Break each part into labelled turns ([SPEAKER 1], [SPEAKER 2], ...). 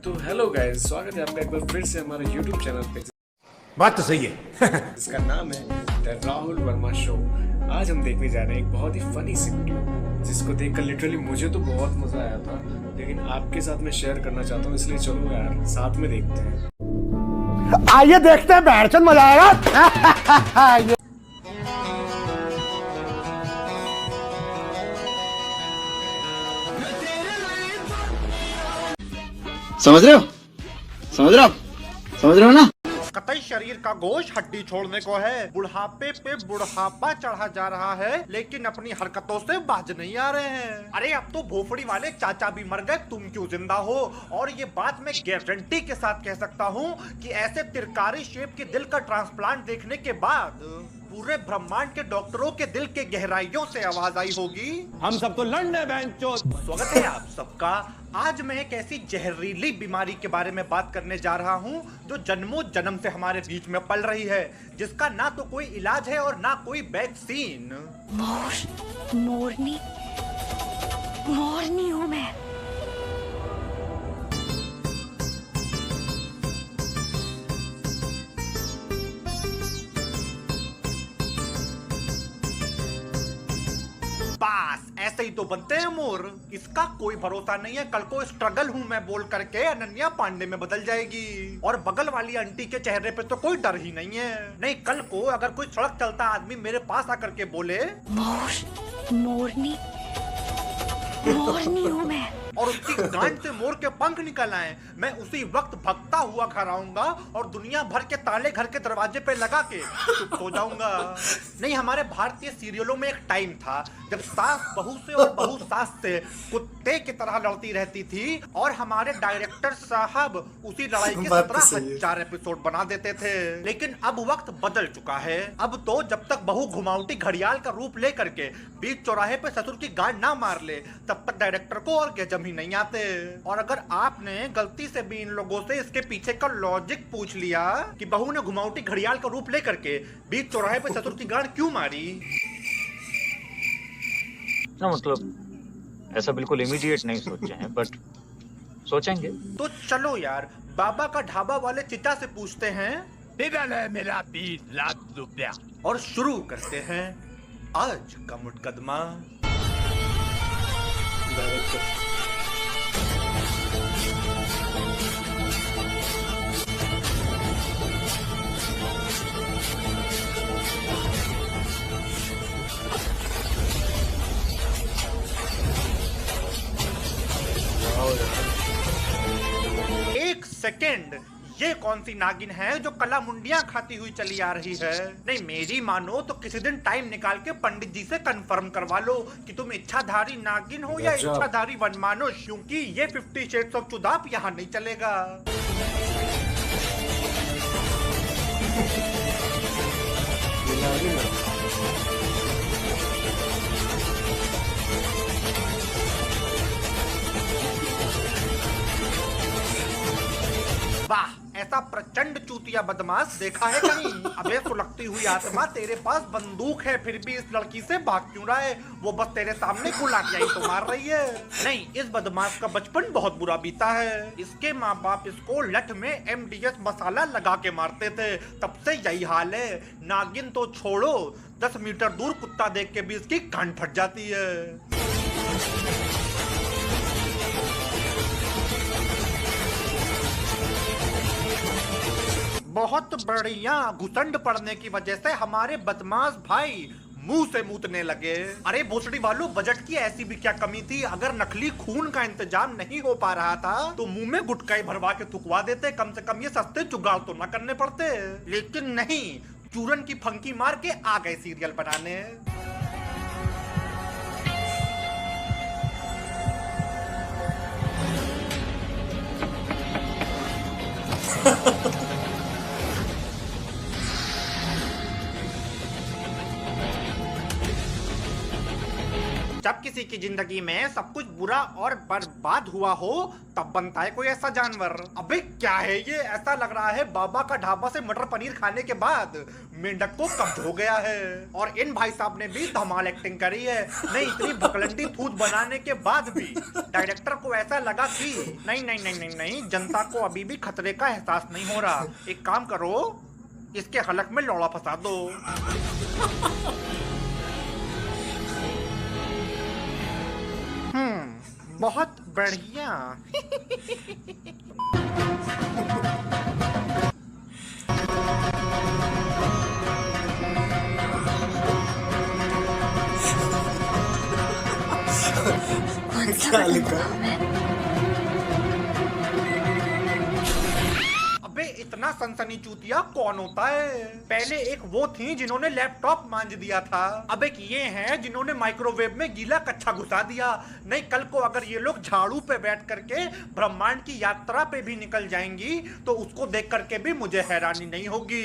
[SPEAKER 1] तो hello guys, स्वागत है आपका एक बार फिर से हमारे YouTube चैनल पे
[SPEAKER 2] बात तो सही है।
[SPEAKER 1] जिसका नाम है द राहुल वर्मा शो। आज हम देखने जा रहे हैं एक बहुत ही फनी सी वीडियो जिसको देखकर लिटरली मुझे तो बहुत मजा आया था, लेकिन आपके साथ मैं शेयर करना चाहता हूँ, इसलिए चलो यार साथ में देखते हैं।
[SPEAKER 2] आइए देखते हैं, बैठचंद मजा आएगा।
[SPEAKER 3] समझ रहे हो समझ रहे हो समझ रहे हो ना।
[SPEAKER 4] कतई शरीर का गोश्त हड्डी छोड़ने को है। बुढ़ापे पे बुढ़ापा चढ़ा जा रहा है, लेकिन अपनी हरकतों से बाज नहीं आ रहे हैं। अरे अब तो भोफड़ी वाले चाचा भी मर गए, तुम क्यों जिंदा हो। और ये बात मैं गारंटी के साथ कह सकता हूँ कि ऐसे तिरकारी शेप के दिल का ट्रांसप्लांट देखने के बाद पूरे ब्रह्मांड के डॉक्टरों के दिल के गहराइयों से आवाज आई होगी,
[SPEAKER 2] हम सब तो लड़ने बेंचो।
[SPEAKER 4] स्वागत है आप सबका। आज मैं एक ऐसी जहरीली बीमारी के बारे में बात करने जा रहा हूं जो जन्मों जन्म से हमारे बीच में पल रही है, जिसका ना तो कोई इलाज है और ना कोई वैक्सीन।
[SPEAKER 5] मोरनी मोरनी हूँ मैं।
[SPEAKER 4] बस ऐसे ही तो बनते हैं मोर। इसका कोई भरोसा नहीं है, कल को स्ट्रगल हूँ मैं बोल करके अनन्या पांडे में बदल जाएगी। और बगल वाली आंटी के चेहरे पे तो कोई डर ही नहीं है। नहीं, कल को अगर कोई सड़क चलता आदमी मेरे पास आकर के बोले
[SPEAKER 5] मोरनी मोरनी हूँ मैं,
[SPEAKER 4] और उसकी गांड से मोर के पंख निकल आए, मैं उसी वक्त भगता हुआ घर आऊंगा और दुनिया भर के ताले घर के दरवाजे पे लगा के चुप हो जाऊंगा। नहीं, हमारे भारतीय सीरियलों में एक टाइम था जब सास बहू से और बहू सास से कुत्ते की तरह लड़ती रहती थी, और हमारे डायरेक्टर साहब उसी लड़ाई के 17,000 एपिसोड बना देते थे। लेकिन अब वक्त बदल चुका है। अब तो जब तक बहू घुमावटी घड़ियाल का रूप ले करके बीच चौराहे पे ससुर की गांड ना मार ले, तब तक डायरेक्टर को और गजब ही नहीं आते। और अगर आपने गलती से भी इन लोगों से इसके पीछे का लॉजिक पूछ लिया कि बहू ने घुमावटी घड़ियाल का रूप लेकर के बीच चौराहे पे ससुर की गांड क्यों मारी,
[SPEAKER 6] ना मतलब ऐसा बिल्कुल इमीडिएट नहीं सोचे हैं, बट सोचेंगे।
[SPEAKER 4] तो चलो यार बाबा का ढाबा वाले चिता से पूछते हैं
[SPEAKER 2] मेरा 20 लाख रुपया।
[SPEAKER 4] और शुरू करते हैं आज का मुकदमा। एक सेकेंड, ये कौन सी नागिन है जो कला मुंडियां खाती हुई चली आ रही है। नहीं, मेरी मानो तो किसी दिन टाइम निकाल के पंडित जी से कंफर्म करवा लो कि तुम इच्छाधारी नागिन हो या इच्छाधारी वनमानुष, क्योंकि ये 50 शेड्स ऑफ चुदाप यहाँ नहीं चलेगा। वाह, ऐसा प्रचंड चूतिया बदमाश देखा है कहीं? अबे सुलगती हुई आत्मा, तेरे पास बंदूक है, फिर भी इस लड़की से भाग क्यों रहा है? वो बस तेरे सामने गुलाटियां ही तो मार रही है। नहीं, इस बदमाश का बचपन बहुत बुरा बीता है। इसके माँ बाप इसको लठ में MDS मसाला लगा के मारते थे, तब से यही हाल है। नागिन तो छोड़ो, 10 मीटर दूर कुत्ता देख के भी इसकी कान फट जाती है। बहुत बढ़िया, घुसंड पड़ने की वजह से हमारे बदमाश भाई मुंह से मूतने लगे। अरे भोसड़ी वालों, बजट की ऐसी भी क्या कमी थी? अगर नकली खून का इंतजाम नहीं हो पा रहा था तो मुंह में गुटखा ही भरवा के थुकवा देते, कम से कम ये सस्ते जुगाड़ तो न करने पड़ते। लेकिन नहीं, चूरन की फंकी मार के आ गए सीरियल बनाने। जब किसी किसी की जिंदगी में सब कुछ बुरा और बर्बाद हुआ हो तब बनता है कोई ऐसा जानवर। अबे क्या है ये, ऐसा लग रहा है बाबा का ढाबा से मटर पनीर खाने के बाद मेंढक को कब्ज हो गया है। और इन भाई साहब ने भी धमाल एक्टिंग करी है। नहीं, इतनी भकलंडी थूत बनाने के बाद भी डायरेक्टर को ऐसा लगा कि नहीं नहीं नहीं नहीं नहीं, जनता को अभी भी खतरे का एहसास नहीं हो रहा। एक काम करो, इसके हलक में लौड़ा फंसा दो। बहुत बढ़िया।
[SPEAKER 1] क्या लिखा?
[SPEAKER 4] अबे इतना सनसनी चूतिया कौन होता है? पहले एक वो थी जिन्होंने लैपटॉप मांझ दिया था, अब एक ये हैं जिन्होंने माइक्रोवेव में गीला कच्छा घुसा दिया। नहीं, कल को अगर ये लोग झाड़ू पे बैठ करके ब्रह्मांड की यात्रा पे भी निकल जाएंगी तो उसको देख करके भी मुझे हैरानी नहीं होगी।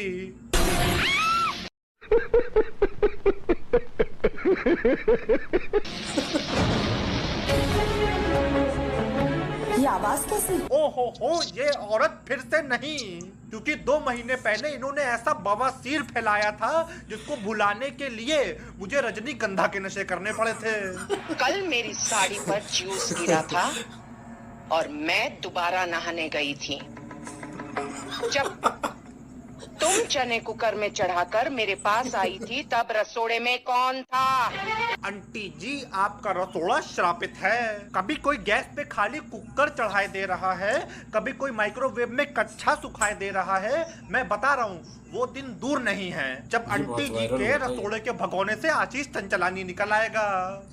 [SPEAKER 7] ये आवाज कैसी?
[SPEAKER 4] ओहो, ये औरत फिर से नहीं, क्योंकि 2 महीने पहले इन्होंने ऐसा बवासीर फैलाया था जिसको भुलाने के लिए मुझे रजनीगंधा के नशे करने पड़े थे।
[SPEAKER 8] कल मेरी साड़ी पर जूस गिरा था और मैं दोबारा नहाने गई थी। जब तुम चने कुकर में चढ़ाकर मेरे पास आई थी तब रसोड़े में कौन था?
[SPEAKER 4] आंटी जी, आपका रसोड़ा श्रापित है। कभी कोई गैस पे खाली कुकर चढ़ाए दे रहा है, कभी कोई माइक्रोवेव में कच्छा सुखाए दे रहा है। मैं बता रहा हूँ, वो दिन दूर नहीं है जब आंटी जी के रसोड़े के भगोने से आशीष चंचलानी निकल आएगा।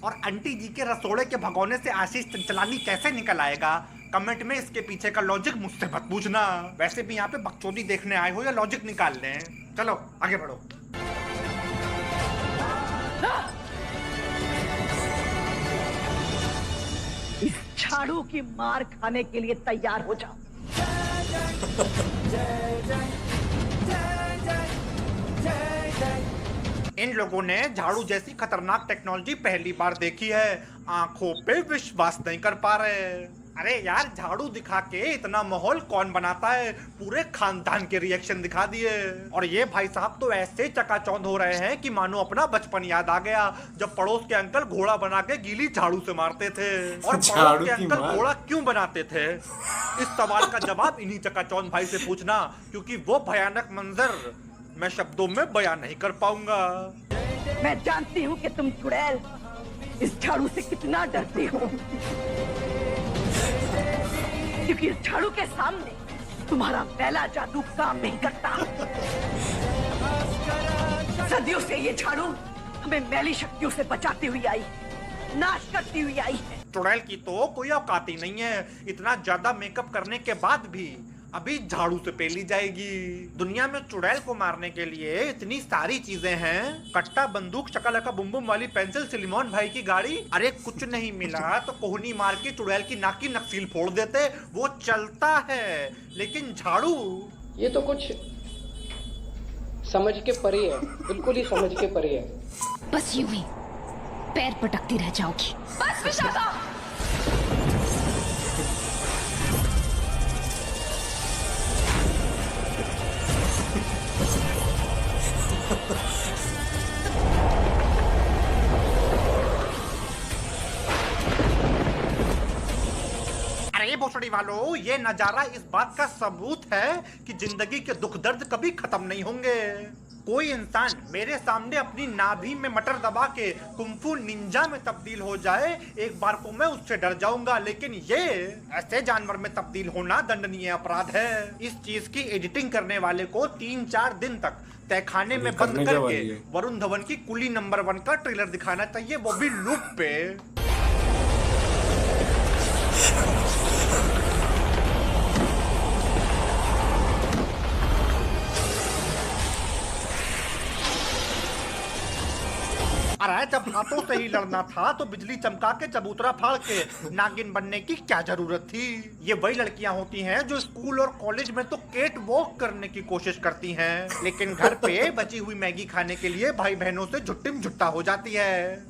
[SPEAKER 4] और आंटी जी के रसोड़े के भगोने से आशीष चंचलानी कैसे निकल आएगा, कमेंट में इसके पीछे का लॉजिक मुझसे मत पूछना। वैसे भी यहाँ पे बकचोदी देखने आए हो या लॉजिक निकालने? चलो आगे बढ़ो।
[SPEAKER 7] इस झाड़ू की मार खाने के लिए तैयार हो जाओ।
[SPEAKER 4] इन लोगों ने झाड़ू जैसी खतरनाक टेक्नोलॉजी पहली बार देखी है, आंखों पे विश्वास नहीं कर पा रहे। अरे यार, झाड़ू दिखा के इतना माहौल कौन बनाता है? पूरे खानदान के रिएक्शन दिखा दिए। और ये भाई साहब तो ऐसे चकाचौंध हो रहे हैं कि मानो अपना बचपन याद आ गया, जब पड़ोस के अंकल घोड़ा बना के गीली झाड़ू से मारते थे। और पड़ोस के अंकल घोड़ा क्यों बनाते थे, इस सवाल का जवाब इन्हीं चकाचौंध भाई से पूछना, क्योंकि वो भयानक मंजर मैं शब्दों में बयान नहीं कर पाऊंगा।
[SPEAKER 7] मैं जानती हूँ कि तुम चुड़ैल इस झाड़ू से कितना डरती हो, क्योंकि इस झाड़ू के सामने तुम्हारा पहला जादू काम नहीं करता। सदियों से ये झाड़ू हमें मैली शक्तियों से बचाती हुई आई, नाश करती हुई आई है।
[SPEAKER 4] चुड़ैल की तो कोई औकात ही नहीं है, इतना ज्यादा मेकअप करने के बाद भी अभी झाड़ू से पेली जाएगी। दुनिया में चुड़ैल को मारने के लिए इतनी सारी चीजें हैं, कट्टा, बंदूक, शकलका बुम बुम वाली पेंसिल, सिलीमोन भाई की गाड़ी। अरे कुछ नहीं मिला तो कोहनी मार के चुड़ैल की नाक की नक्सील फोड़ देते, वो चलता है। लेकिन झाड़ू,
[SPEAKER 9] ये तो कुछ समझ के परे है, बिल्कुल ही समझ के परे है।
[SPEAKER 5] बस यूं ही पैर पटकती रह जाओगी। बस विशाखा।
[SPEAKER 4] अरे भोसड़ी वालों, ये नजारा इस बात का सबूत है कि जिंदगी के दुख दर्द कभी खत्म नहीं होंगे। कोई इंसान मेरे सामने अपनी नाभि में मटर दबा के कुंफू निंजा में तब्दील हो जाए, एक बार को मैं उससे डर जाऊंगा, लेकिन ये ऐसे जानवर में तब्दील होना दंडनीय अपराध है। इस चीज की एडिटिंग करने वाले को 3-4 दिन तक तहखाने में बंद करके वरुण धवन की कुली नंबर 1 का ट्रेलर दिखाना चाहिए, वो भी लूप पे। अरे जब हाथों से ही लड़ना था तो बिजली चमका के चबूतरा फाड़ के नागिन बनने की क्या जरूरत थी? ये वही लड़कियां होती हैं जो स्कूल और कॉलेज में तो केट वॉक करने की कोशिश करती हैं, लेकिन घर पे बची हुई मैगी खाने के लिए भाई बहनों से झुट्टिम झुट्टा हो जाती है।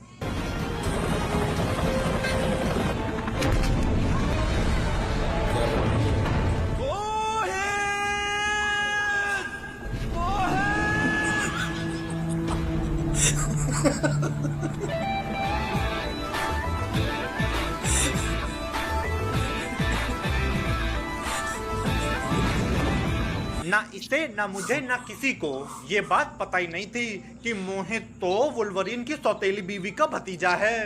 [SPEAKER 4] ना इसे ना मुझे ना किसी को ये बात पता ही नहीं थी कि मोहित तो वुल्वरीन की सौतेली बीवी का भतीजा है।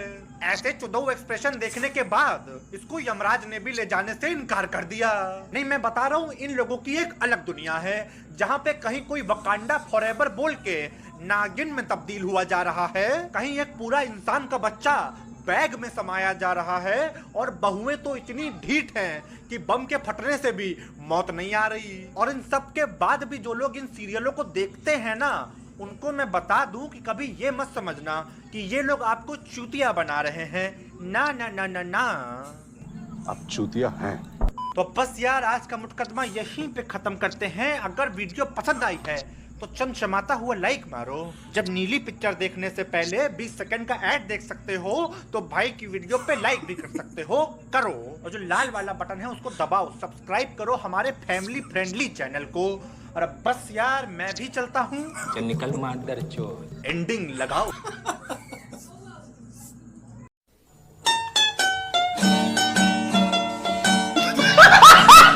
[SPEAKER 4] ऐसे चुदऊ एक्सप्रेशन देखने के बाद इसको यमराज ने भी ले जाने से इनकार कर दिया। नहीं, मैं बता रहा हूँ, इन लोगों की एक अलग दुनिया है जहाँ पे कहीं कोई वकांडा फॉरएवर बोल के नागिन में तब्दील हुआ जा रहा है, कहीं एक पूरा इंसान का बच्चा बैग में समाया जा रहा है, और बहुएं तो इतनी ढीठ हैं कि बम के फटने से भी मौत नहीं आ रही। और इन सब के बाद भी जो लोग इन सीरियलों को देखते हैं ना, उनको मैं बता दूं कि कभी ये मत समझना कि ये लोग आपको चूतिया बना रहे हैं। ना ना ना ना ना,
[SPEAKER 2] आप चूतिया हैं।
[SPEAKER 4] तो बस यार, आज का मुकदमा यहीं पे खत्म करते हैं। अगर वीडियो पसंद आई है तो चंद शमाता हुआ लाइक मारो। जब नीली पिक्चर देखने से पहले 20 सेकंड का ऐड देख सकते हो तो भाई की वीडियो पे लाइक भी कर सकते हो, करो। और जो लाल वाला बटन है उसको दबाओ, सब्सक्राइब करो हमारे फैमिली फ्रेंडली चैनल को। और अब बस यार, मैं भी चलता हूँ।
[SPEAKER 10] निकल मार दर चोर।
[SPEAKER 4] एंडिंग लगाओ।